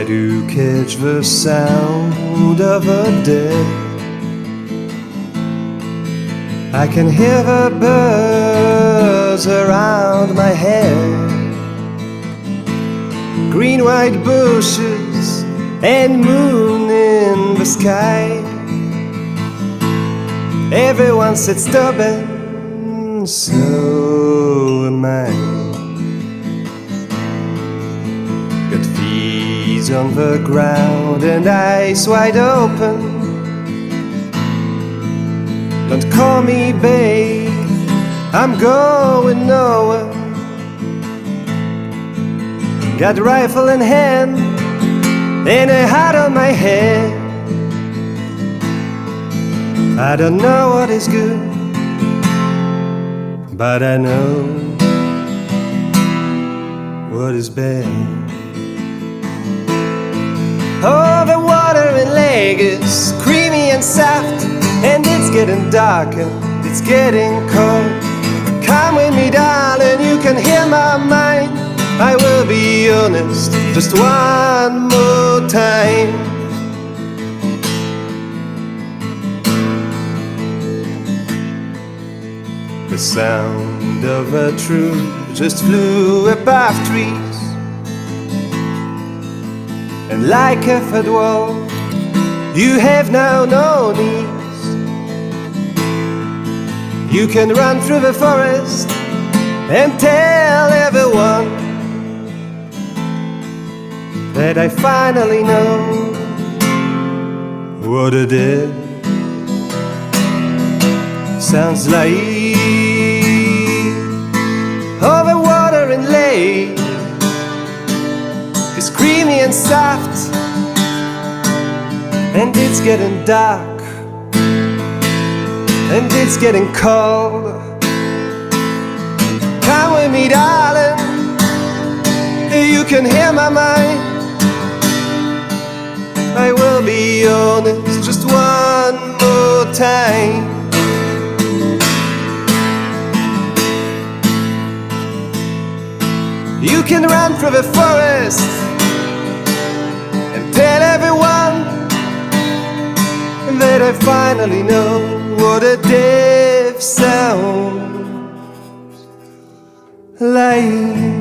try to catch the sound of a day. I can hear the birds around my head, green white bushes and moon in the sky. Everyone sits stubborn, so am I. Got feet on the ground and eyes wide open. Don't call me babe, I'm going nowhere. Got rifle in hand and a hat on my head. I don't know what is good, but I know what is bad. Oh, the water in Lake is creamy and soft, and it's getting darker, it's getting cold. Come with me, darling, you can hear my mind. I will be honest, just one more time. The sound of a truth just flew above trees, and like a fat wall, you have now no knees. You can run through the forest and tell everyone that I finally know what it is. Sounds like all the water in lake is creamy and soft, and it's getting dark, and it's getting cold. Come with me, darling, you can hear my mind. I will be honest just one more time. You can run through the forest and tell everyone that I finally know what a deaf sounds like.